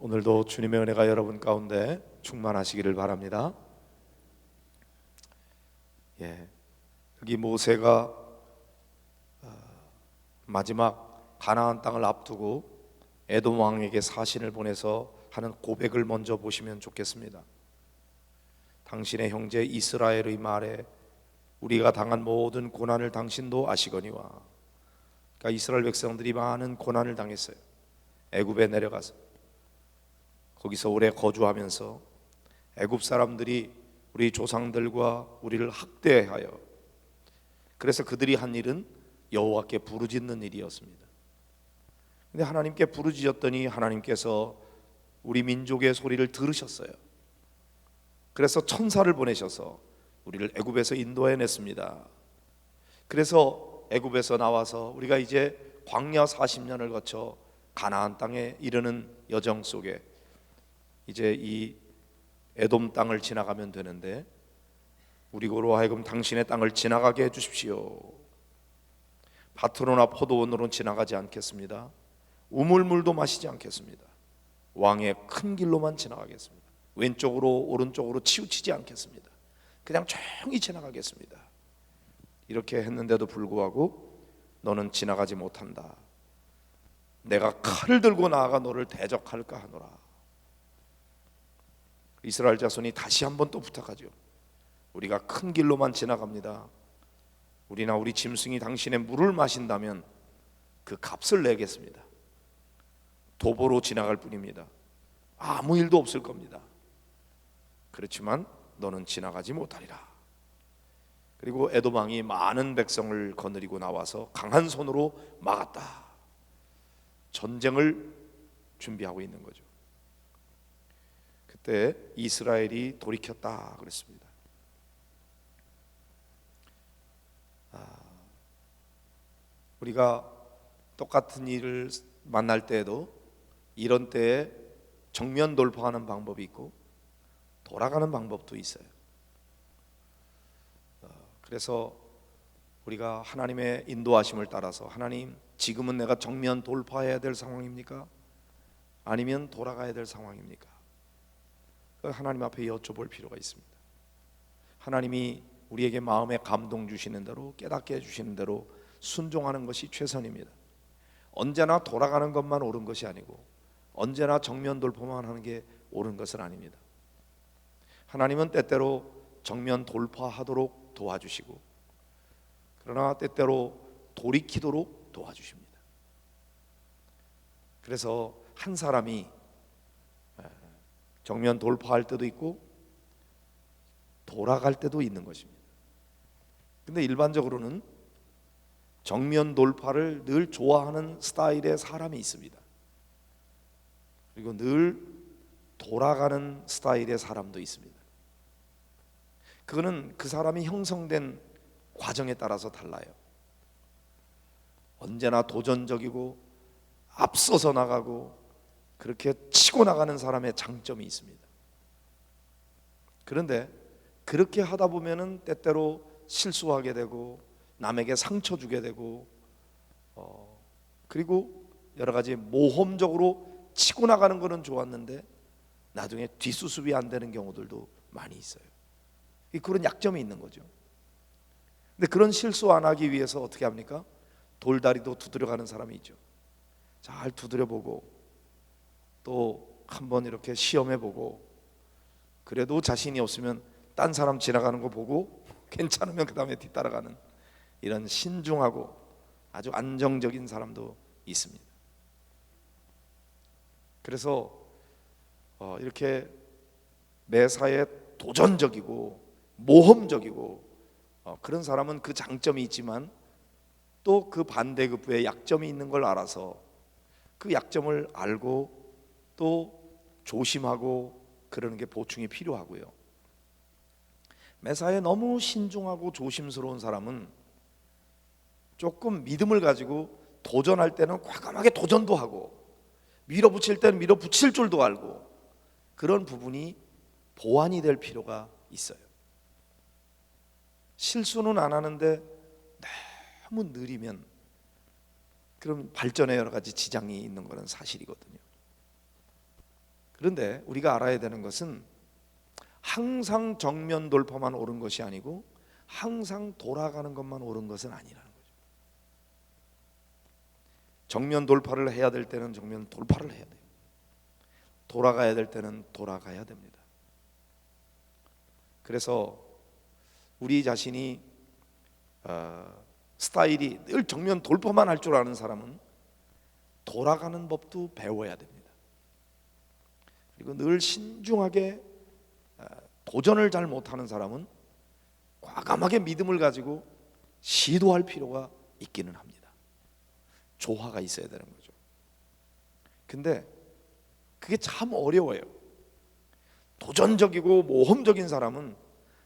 오늘도 주님의 은혜가 여러분 가운데 충만하시기를 바랍니다. 여기 모세가 마지막 가나안 땅을 앞두고 에돔 왕에게 사신을 보내서 하는 고백을 먼저 보시면 좋겠습니다. 당신의 형제 이스라엘의 말에 우리가 당한 모든 고난을 당신도 아시거니와. 그러니까 이스라엘 백성들이 많은 고난을 당했어요. 애굽에 내려가서 거기서 오래 거주하면서 애굽 사람들이 우리 조상들과 우리를 학대하여, 그래서 그들이 한 일은 여호와께 부르짖는 일이었습니다. 근데 하나님께 부르짖었더니 하나님께서 우리 민족의 소리를 들으셨어요. 그래서 천사를 보내셔서 우리를 애굽에서 인도해냈습니다. 그래서 애굽에서 나와서 우리가 이제 광야 40년을 거쳐 가나안 땅에 이르는 여정 속에 이제 이 에돔 땅을 지나가면 되는데, 우리고로 하여금 당신의 땅을 지나가게 해주십시오. 밭으로나 포도원으로 지나가지 않겠습니다. 우물물도 마시지 않겠습니다. 왕의 큰 길로만 지나가겠습니다. 왼쪽으로 오른쪽으로 치우치지 않겠습니다. 그냥 조용히 지나가겠습니다. 이렇게 했는데도 불구하고 너는 지나가지 못한다. 내가 칼을 들고 나아가 너를 대적할까 하노라. 이스라엘 자손이 다시 한번 또 부탁하죠. 우리가 큰 길로만 지나갑니다. 우리나 우리 짐승이 당신의 물을 마신다면 그 값을 내겠습니다. 도보로 지나갈 뿐입니다. 아무 일도 없을 겁니다. 그렇지만 너는 지나가지 못하리라. 그리고 에돔 왕이 많은 백성을 거느리고 나와서 강한 손으로 막았다. 전쟁을 준비하고 있는 거죠. 그때 이스라엘이 돌이켰다 그랬습니다. 우리가 똑같은 일을 만날 때에도 이런 때에 정면 돌파하는 방법이 있고 돌아가는 방법도 있어요. 그래서 우리가 하나님의 인도하심을 따라서, 하나님 지금은 내가 정면 돌파해야 될 상황입니까? 아니면 돌아가야 될 상황입니까? 하나님 앞에 여쭤볼 필요가 있습니다. 하나님이 우리에게 마음에 감동 주시는 대로, 깨닫게 해주시는 대로 순종하는 것이 최선입니다. 언제나 돌아가는 것만 옳은 것이 아니고 언제나 정면 돌파만 하는 게 옳은 것은 아닙니다. 하나님은 때때로 정면 돌파하도록 도와주시고, 그러나 때때로 돌이키도록 도와주십니다. 그래서 한 사람이 정면 돌파할 때도 있고 돌아갈 때도 있는 것입니다. 근데 일반적으로는 정면 돌파를 늘 좋아하는 스타일의 사람이 있습니다. 그리고 늘 돌아가는 스타일의 사람도 있습니다. 그거는 그 사람이 형성된 과정에 따라서 달라요. 언제나 도전적이고 앞서서 나가고 그렇게 치고 나가는 사람의 장점이 있습니다. 그런데 그렇게 하다 보면은 때때로 실수하게 되고 남에게 상처 주게 되고 그리고 여러 가지 모험적으로 치고 나가는 거는 좋았는데 나중에 뒷수습이 안 되는 경우들도 많이 있어요. 그런 약점이 있는 거죠. 근데 그런 실수 안 하기 위해서 어떻게 합니까? 돌다리도 두드려가는 사람이 있죠. 잘 두드려보고 또 한번 이렇게 시험해보고, 그래도 자신이 없으면 딴 사람 지나가는 거 보고 괜찮으면 그 다음에 뒤따라가는, 이런 신중하고 아주 안정적인 사람도 있습니다. 그래서 이렇게 매사에 도전적이고 모험적이고 그런 사람은 그 장점이 있지만 또 그 반대급부에 약점이 있는 걸 알아서 그 약점을 알고 또 조심하고 그러는 게 보충이 필요하고요. 매사에 너무 신중하고 조심스러운 사람은 조금 믿음을 가지고 도전할 때는 과감하게 도전도 하고 밀어붙일 때는 밀어붙일 줄도 알고, 그런 부분이 보완이 될 필요가 있어요. 실수는 안 하는데 너무 느리면 그럼 발전에 여러 가지 지장이 있는 것은 사실이거든요. 그런데 우리가 알아야 되는 것은 항상 정면 돌파만 옳은 것이 아니고 항상 돌아가는 것만 옳은 것은 아니라는 거죠. 정면 돌파를 해야 될 때는 정면 돌파를 해야 돼요. 돌아가야 될 때는 돌아가야 됩니다. 그래서 우리 자신이 스타일이 늘 정면 돌파만 할 줄 아는 사람은 돌아가는 법도 배워야 됩니다. 그리고 늘 신중하게 도전을 잘 못하는 사람은 과감하게 믿음을 가지고 시도할 필요가 있기는 합니다. 조화가 있어야 되는 거죠. 근데 그게 참 어려워요. 도전적이고 모험적인 사람은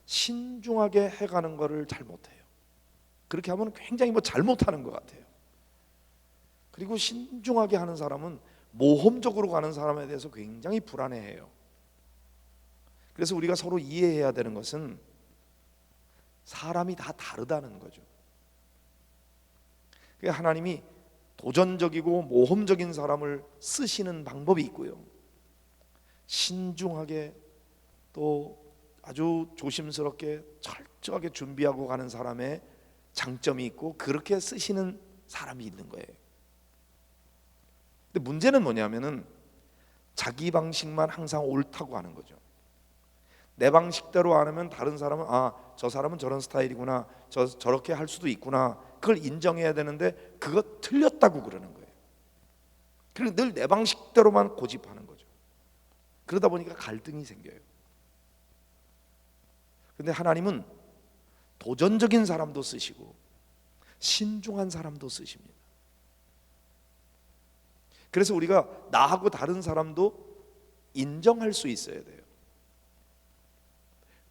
신중하게 해가는 거를 잘 못해요. 그렇게 하면 굉장히 잘못하는 것 같아요. 그리고 신중하게 하는 사람은 모험적으로 가는 사람에 대해서 굉장히 불안해해요. 그래서 우리가 서로 이해해야 되는 것은 사람이 다 다르다는 거죠. 하나님이 도전적이고 모험적인 사람을 쓰시는 방법이 있고요, 신중하게 또 아주 조심스럽게 철저하게 준비하고 가는 사람의 장점이 있고, 그렇게 쓰시는 사람이 있는 거예요. 근데 문제는 뭐냐면은 자기 방식만 항상 옳다고 하는 거죠. 내 방식대로 안 하면 다른 사람은 저 사람은 저런 스타일이구나, 저렇게 할 수도 있구나, 그걸 인정해야 되는데 그거 틀렸다고 그러는 거예요. 그리고 늘 내 방식대로만 고집하는 거죠. 그러다 보니까 갈등이 생겨요. 근데 하나님은 도전적인 사람도 쓰시고 신중한 사람도 쓰십니다. 그래서 우리가 나하고 다른 사람도 인정할 수 있어야 돼요.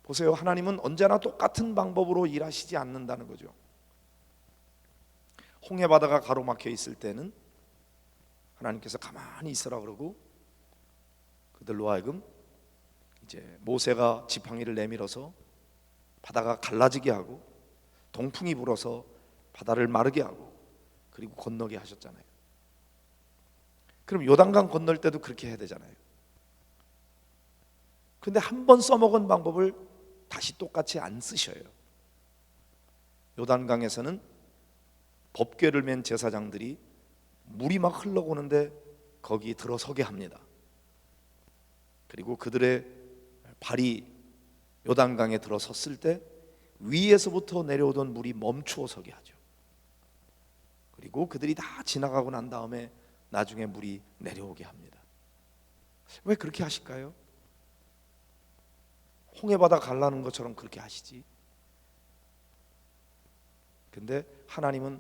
보세요, 하나님은 언제나 똑같은 방법으로 일하시지 않는다는 거죠. 홍해 바다가 가로막혀 있을 때는 하나님께서 가만히 있으라 그러고, 그들로 하여금 이제 모세가 지팡이를 내밀어서 바다가 갈라지게 하고, 동풍이 불어서 바다를 마르게 하고, 그리고 건너게 하셨잖아요. 그럼 요단강 건널 때도 그렇게 해야 되잖아요. 근데 한 번 써먹은 방법을 다시 똑같이 안 쓰셔요. 요단강에서는 법궤를 맨 제사장들이 물이 막 흘러오는데 거기 들어서게 합니다. 그리고 그들의 발이 요단강에 들어섰을 때 위에서부터 내려오던 물이 멈추어 서게 하죠. 그리고 그들이 다 지나가고 난 다음에 나중에 물이 내려오게 합니다. 왜 그렇게 하실까요? 홍해바다 갈라는 것처럼 그렇게 하시지. 근데 하나님은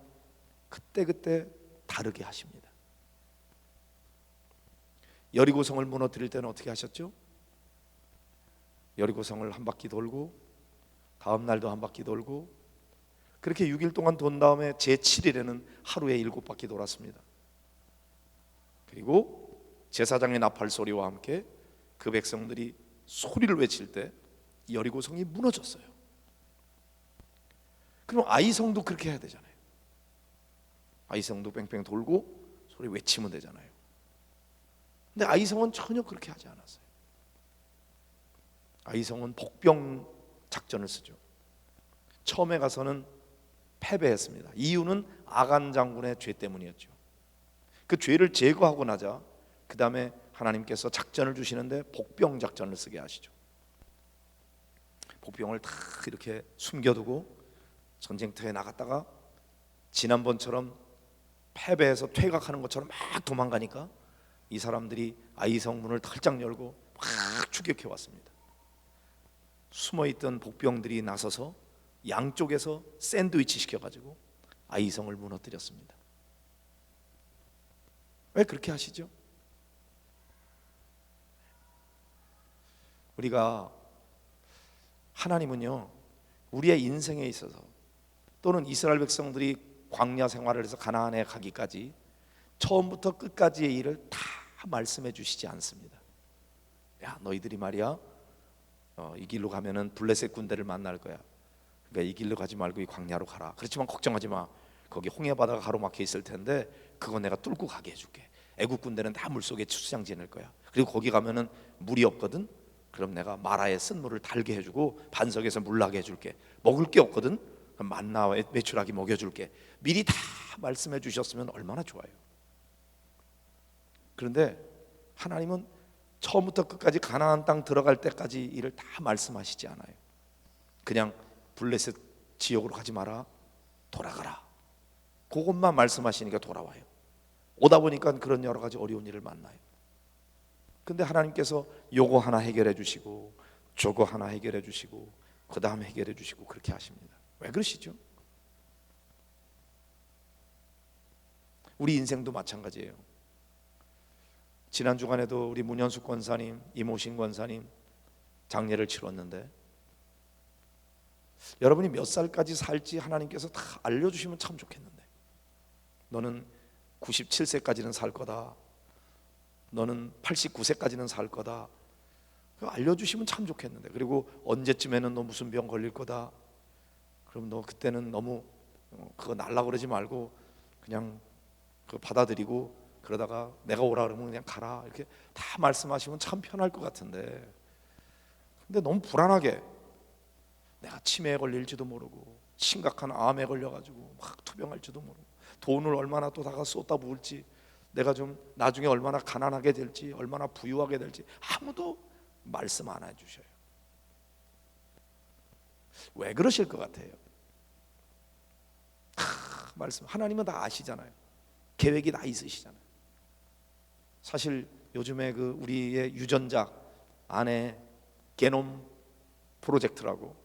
그때그때 다르게 하십니다. 여리고성을 무너뜨릴 때는 어떻게 하셨죠? 여리고성을 한 바퀴 돌고 다음 날도 한 바퀴 돌고, 그렇게 6일 동안 돈 다음에 제7일에는 하루에 7바퀴 돌았습니다. 그리고 제사장의 나팔 소리와 함께 그 백성들이 소리를 외칠 때 여리고성이 무너졌어요. 그럼 아이성도 그렇게 해야 되잖아요. 아이성도 뺑뺑 돌고 소리 외치면 되잖아요. 근데 아이성은 전혀 그렇게 하지 않았어요. 아이성은 복병 작전을 쓰죠. 처음에 가서는 패배했습니다. 이유는 아간 장군의 죄 때문이었죠. 그 죄를 제거하고 나자 그 다음에 하나님께서 작전을 주시는데 복병 작전을 쓰게 하시죠. 복병을 다 이렇게 숨겨두고 전쟁터에 나갔다가 지난번처럼 패배해서 퇴각하는 것처럼 막 도망가니까 이 사람들이 아이성 문을 털짝 열고 막 추격해 왔습니다. 숨어있던 복병들이 나서서 양쪽에서 샌드위치 시켜가지고 아이성을 무너뜨렸습니다. 왜 그렇게 하시죠? 우리가 하나님은요, 우리의 인생에 있어서 또는 이스라엘 백성들이 광야 생활을 해서 가나안에 가기까지 처음부터 끝까지의 일을 다 말씀해 주시지 않습니다. 야, 너희들이 말이야 이 길로 가면은 블레셋 군대를 만날 거야. 그러니까 이 길로 가지 말고 이 광야로 가라. 그렇지만 걱정하지 마. 거기 홍해 바다가 가로막혀 있을 텐데 그거 내가 뚫고 가게 해줄게. 애국 군대는 다 물속에 출장 지낼 거야. 그리고 거기 가면은 물이 없거든. 그럼 내가 마라에 쓴 물을 달게 해주고 반석에서 물 나게 해줄게. 먹을 게 없거든. 그럼 만나와 메추라기 먹여줄게. 미리 다 말씀해 주셨으면 얼마나 좋아요. 그런데 하나님은 처음부터 끝까지 가나안 땅 들어갈 때까지 이를 다 말씀하시지 않아요. 그냥 블레셋 지역으로 가지 마라, 돌아가라, 그것만 말씀하시니까 돌아와요. 오다 보니까 그런 여러 가지 어려운 일을 만나요. 근데 하나님께서 요거 하나 해결해 주시고 저거 하나 해결해 주시고 그 다음 해결해 주시고 그렇게 하십니다. 왜 그러시죠? 우리 인생도 마찬가지예요. 지난 주간에도 우리 문현숙 권사님, 이모신 권사님 장례를 치렀는데, 여러분이 몇 살까지 살지 하나님께서 다 알려주시면 참 좋겠는데, 너는 97세까지는 살 거다, 너는 89세까지는 살 거다, 그거 알려주시면 참 좋겠는데, 그리고 언제쯤에는 너 무슨 병 걸릴 거다, 그럼 너 그때는 너무 그거 날라 그러지 말고 그냥 그거 받아들이고, 그러다가 내가 오라 그러면 그냥 가라, 이렇게 다 말씀하시면 참 편할 것 같은데, 근데 너무 불안하게 내가 치매에 걸릴지도 모르고 심각한 암에 걸려가지고 막 투병할지도 모르고 돈을 얼마나 또 다가 쏟다 부을지, 내가 좀 나중에 얼마나 가난하게 될지, 얼마나 부유하게 될지 아무도 말씀 안 해주셔요. 왜 그러실 것 같아요? 말씀 하나님은 다 아시잖아요. 계획이 다 있으시잖아요. 사실 요즘에 그 우리의 유전자 안에 게놈 프로젝트라고,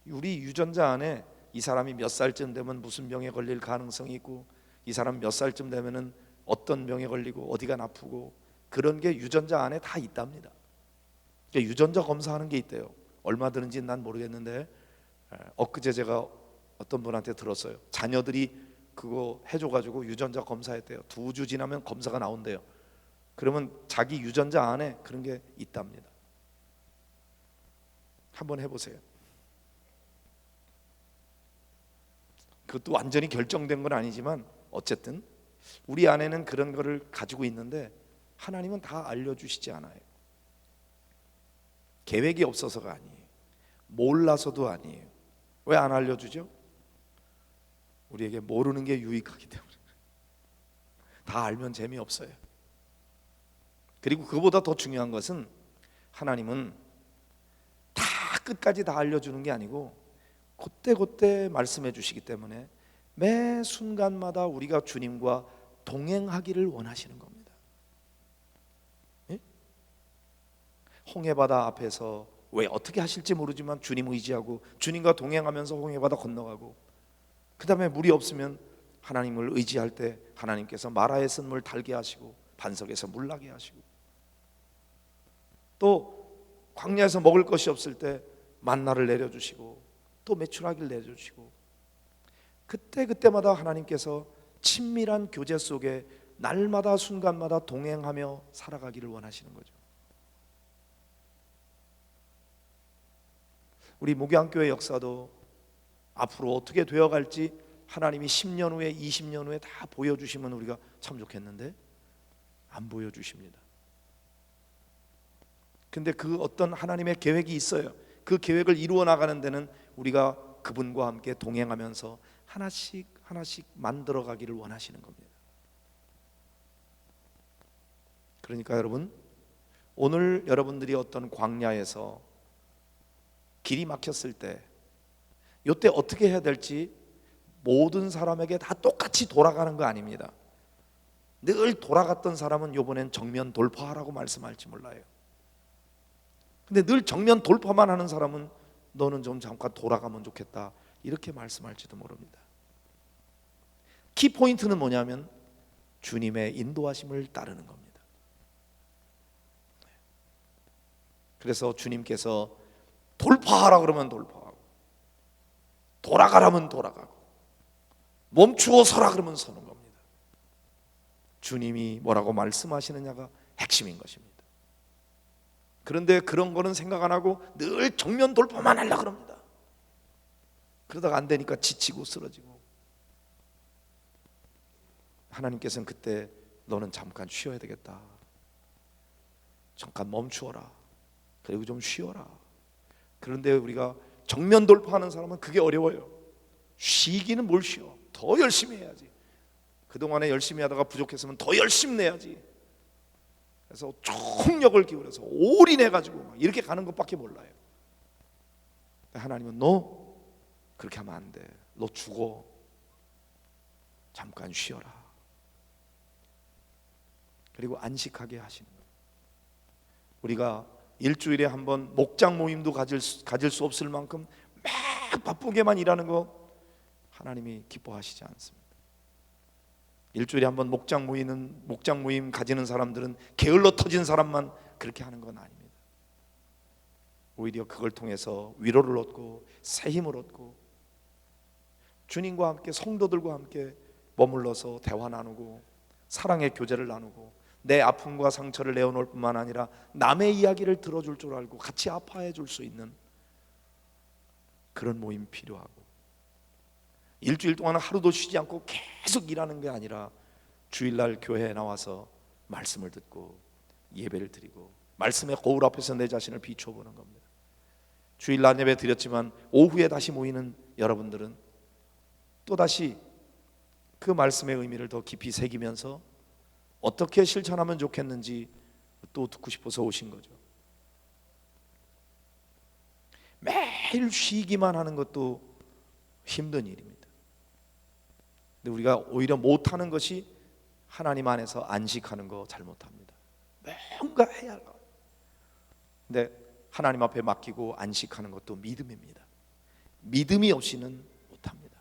우리 유전자 안에 이 사람이 몇 살쯤 되면 무슨 병에 걸릴 가능성이 있고, 이 사람 몇 살쯤 되면은 어떤 병에 걸리고 어디가 나쁘고, 그런 게 유전자 안에 다 있답니다. 그러니까 유전자 검사하는 게 있대요. 얼마 드는지는 난 모르겠는데, 엊그제 제가 어떤 분한테 들었어요. 자녀들이 그거 해줘가지고 유전자 검사했대요. 2주 지나면 검사가 나온대요. 그러면 자기 유전자 안에 그런 게 있답니다. 한번 해보세요. 그것도 완전히 결정된 건 아니지만 어쨌든 우리 안에는 그런 거를 가지고 있는데 하나님은 다 알려주시지 않아요. 계획이 없어서가 아니에요. 몰라서도 아니에요. 왜 안 알려주죠? 우리에게 모르는 게 유익하기 때문에. 다 알면 재미없어요. 그리고 그보다 더 중요한 것은 하나님은 다 끝까지 다 알려주는 게 아니고 그때그때 말씀해 주시기 때문에 매 순간마다 우리가 주님과 동행하기를 원하시는 겁니다. 예? 홍해바다 앞에서 왜 어떻게 하실지 모르지만 주님 의지하고 주님과 동행하면서 홍해바다 건너가고, 그 다음에 물이 없으면 하나님을 의지할 때 하나님께서 마라에 쓴 물 달게 하시고 반석에서 물 나게 하시고, 또 광야에서 먹을 것이 없을 때 만나를 내려주시고 또 메추라기를 내려주시고, 그때마다 하나님께서 친밀한 교제 속에 날마다 순간마다 동행하며 살아가기를 원하시는 거죠. 우리 목양교회 역사도 앞으로 어떻게 되어갈지 하나님이 10년 후에 20년 후에 다 보여주시면 우리가 참 좋겠는데 안 보여주십니다. 근데 그 어떤 하나님의 계획이 있어요. 그 계획을 이루어 나가는 데는 우리가 그분과 함께 동행하면서 하나씩 하나씩 만들어 가기를 원하시는 겁니다. 그러니까 여러분, 오늘 여러분들이 어떤 광야에서 길이 막혔을 때 이때 어떻게 해야 될지 모든 사람에게 다 똑같이 돌아가는 거 아닙니다. 늘 돌아갔던 사람은 이번엔 정면 돌파하라고 말씀할지 몰라요. 근데 늘 정면 돌파만 하는 사람은 너는 좀 잠깐 돌아가면 좋겠다 이렇게 말씀할지도 모릅니다. 키포인트는 뭐냐면 주님의 인도하심을 따르는 겁니다. 그래서 주님께서 돌파하라 그러면 돌파하고, 돌아가라면 돌아가고, 멈추어 서라 그러면 서는 겁니다. 주님이 뭐라고 말씀하시느냐가 핵심인 것입니다. 그런데 그런 거는 생각 안 하고 늘 정면 돌파만 하려고 합니다. 그러다가 안 되니까 지치고 쓰러지고, 하나님께서는 그때 너는 잠깐 쉬어야 되겠다. 잠깐 멈추어라. 그리고 좀 쉬어라. 그런데 우리가 정면 돌파하는 사람은 그게 어려워요. 쉬기는 뭘 쉬어. 더 열심히 해야지. 그동안에 열심히 하다가 부족했으면 더 열심히 내야지. 그래서 총력을 기울여서 올인해가지고 막 이렇게 가는 것밖에 몰라요. 하나님은 너 그렇게 하면 안 돼. 너 죽어. 잠깐 쉬어라. 그리고 안식하게 하시는 거예요. 우리가 일주일에 한 번 목장 모임도 가질 수 없을 만큼 막 바쁘게만 일하는 거 하나님이 기뻐하시지 않습니다. 일주일에 한 번 목장 모임 가지는 사람들은 게을러 터진 사람만 그렇게 하는 건 아닙니다. 오히려 그걸 통해서 위로를 얻고 새 힘을 얻고 주님과 함께 성도들과 함께 머물러서 대화 나누고 사랑의 교제를 나누고 내 아픔과 상처를 내어놓을 뿐만 아니라 남의 이야기를 들어줄 줄 알고 같이 아파해 줄 수 있는 그런 모임이 필요하고, 일주일 동안 하루도 쉬지 않고 계속 일하는 게 아니라 주일날 교회에 나와서 말씀을 듣고 예배를 드리고 말씀의 거울 앞에서 내 자신을 비춰보는 겁니다. 주일날 예배 드렸지만 오후에 다시 모이는 여러분들은 또다시 그 말씀의 의미를 더 깊이 새기면서 어떻게 실천하면 좋겠는지 또 듣고 싶어서 오신 거죠. 매일 쉬기만 하는 것도 힘든 일입니다. 근데 우리가 오히려 못하는 것이 하나님 안에서 안식하는 거 잘못합니다. 뭔가 해야 할 거. 근데 하나님 앞에 맡기고 안식하는 것도 믿음입니다. 믿음이 없이는 못합니다.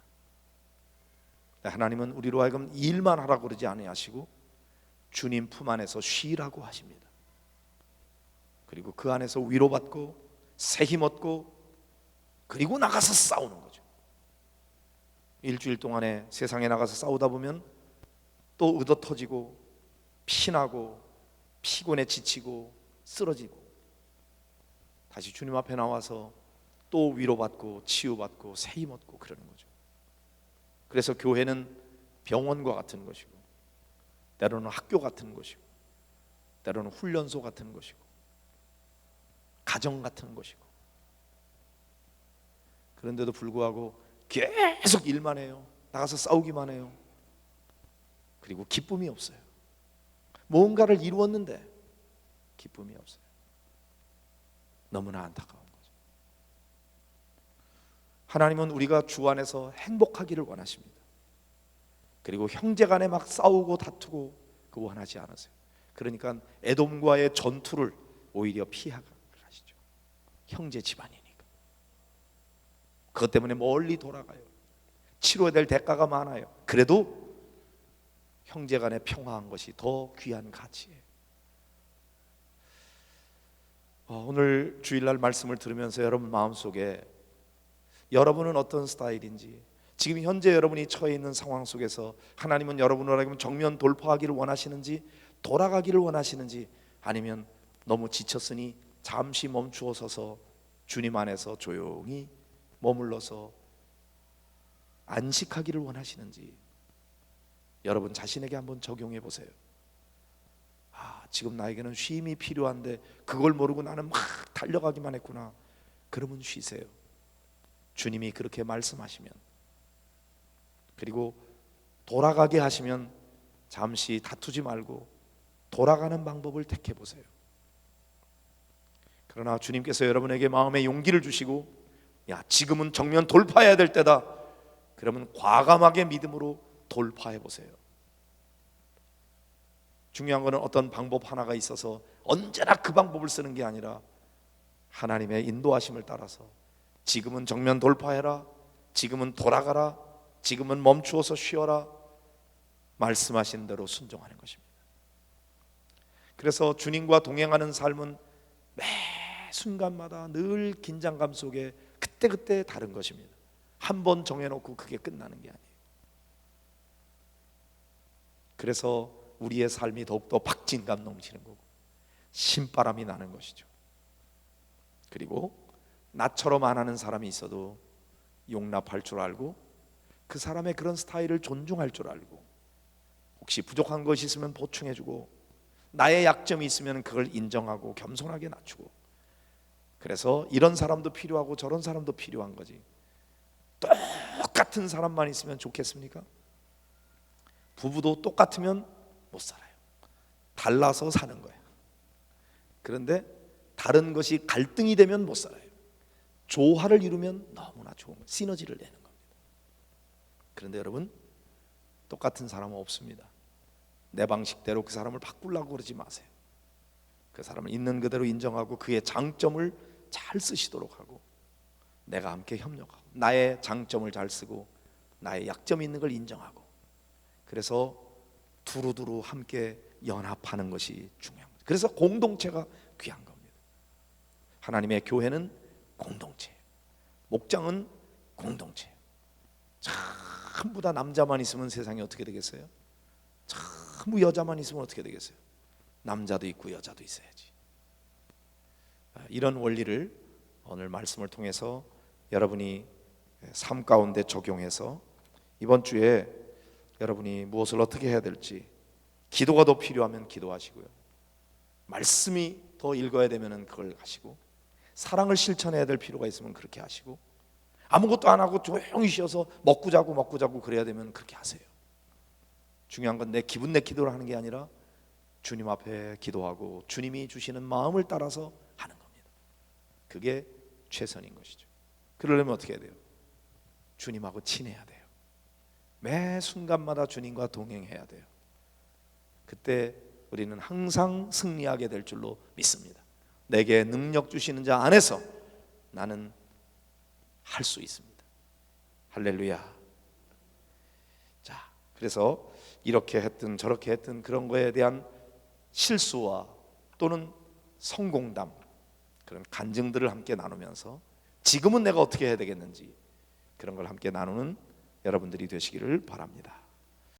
하나님은 우리로 하여금 일만 하라고 그러지 아니하시고 주님 품 안에서 쉬라고 하십니다. 그리고 그 안에서 위로받고 새 힘 얻고 그리고 나가서 싸우는 거죠. 일주일 동안에 세상에 나가서 싸우다 보면 또 의도 터지고 피나고 피곤에 지치고 쓰러지고 다시 주님 앞에 나와서 또 위로받고 치유받고 새 힘 얻고 그러는 거죠. 그래서 교회는 병원과 같은 것이고 때로는 학교 같은 것이고 때로는 훈련소 같은 것이고 가정 같은 것이고, 그런데도 불구하고 계속 일만 해요. 나가서 싸우기만 해요. 그리고 기쁨이 없어요. 뭔가를 이루었는데 기쁨이 없어요. 너무나 안타까운 거죠. 하나님은 우리가 주 안에서 행복하기를 원하십니다. 그리고 형제간에 막 싸우고 다투고 그거 원하지 않으세요. 그러니까 에돔과의 전투를 오히려 피하시죠. 형제 집안이니까. 그것 때문에 멀리 돌아가요. 치러야 될 대가가 많아요. 그래도 형제간에 평화한 것이 더 귀한 가치예요. 오늘 주일날 말씀을 들으면서 여러분 마음속에 여러분은 어떤 스타일인지, 지금 현재 여러분이 처해 있는 상황 속에서 하나님은 여러분을 하여금 정면 돌파하기를 원하시는지, 돌아가기를 원하시는지, 아니면 너무 지쳤으니 잠시 멈추어 서서 주님 안에서 조용히 머물러서 안식하기를 원하시는지 여러분 자신에게 한번 적용해 보세요. 지금 나에게는 쉼이 필요한데 그걸 모르고 나는 막 달려가기만 했구나. 그러면 쉬세요. 주님이 그렇게 말씀하시면, 그리고 돌아가게 하시면 잠시 다투지 말고 돌아가는 방법을 택해 보세요. 그러나 주님께서 여러분에게 마음의 용기를 주시고, 야, 지금은 정면 돌파해야 될 때다. 그러면 과감하게 믿음으로 돌파해 보세요. 중요한 것은 어떤 방법 하나가 있어서 언제나 그 방법을 쓰는 게 아니라 하나님의 인도하심을 따라서 지금은 정면 돌파해라, 지금은 돌아가라, 지금은 멈추어서 쉬어라, 말씀하신 대로 순종하는 것입니다. 그래서 주님과 동행하는 삶은 매 순간마다 늘 긴장감 속에 그때그때 다른 것입니다. 한 번 정해놓고 그게 끝나는 게 아니에요. 그래서 우리의 삶이 더욱더 박진감 넘치는 거고 신바람이 나는 것이죠. 그리고 나처럼 안 하는 사람이 있어도 용납할 줄 알고 그 사람의 그런 스타일을 존중할 줄 알고 혹시 부족한 것이 있으면 보충해주고, 나의 약점이 있으면 그걸 인정하고 겸손하게 낮추고. 그래서 이런 사람도 필요하고 저런 사람도 필요한 거지. 똑같은 사람만 있으면 좋겠습니까? 부부도 똑같으면 못 살아요. 달라서 사는 거예요. 그런데 다른 것이 갈등이 되면 못 살아요. 조화를 이루면 너무나 좋은 거예요. 시너지를 내는 겁니다. 그런데 여러분, 똑같은 사람은 없습니다. 내 방식대로 그 사람을 바꾸려고 그러지 마세요. 그 사람을 있는 그대로 인정하고 그의 장점을 잘 쓰시도록 하고, 내가 함께 협력하고, 나의 장점을 잘 쓰고 나의 약점이 있는 걸 인정하고, 그래서 두루두루 함께 연합하는 것이 중요한 거죠. 그래서 공동체가 귀한 겁니다. 하나님의 교회는 공동체예요. 목장은 공동체예요. 전부 다 남자만 있으면 세상이 어떻게 되겠어요? 전부 여자만 있으면 어떻게 되겠어요? 남자도 있고 여자도 있어야지. 이런 원리를 오늘 말씀을 통해서 여러분이 삶 가운데 적용해서 이번 주에 여러분이 무엇을 어떻게 해야 될지, 기도가 더 필요하면 기도하시고요, 말씀이 더 읽어야 되면 그걸 하시고, 사랑을 실천해야 될 필요가 있으면 그렇게 하시고, 아무것도 안 하고 조용히 쉬어서 먹고 자고 그래야 되면 그렇게 하세요. 중요한 건 내 기분 내 기도를 하는 게 아니라 주님 앞에 기도하고 주님이 주시는 마음을 따라서 하는 겁니다. 그게 최선인 것이죠. 그러려면 어떻게 해야 돼요? 주님하고 친해야 돼요. 매 순간마다 주님과 동행해야 돼요. 그때 우리는 항상 승리하게 될 줄로 믿습니다. 내게 능력 주시는 자 안에서 나는 할 수 있습니다. 할렐루야. 자, 그래서 이렇게 했든 저렇게 했든 그런 거에 대한 실수와 또는 성공담, 그런 간증들을 함께 나누면서 지금은 내가 어떻게 해야 되겠는지, 그런 걸 함께 나누는 여러분들이 되시기를 바랍니다.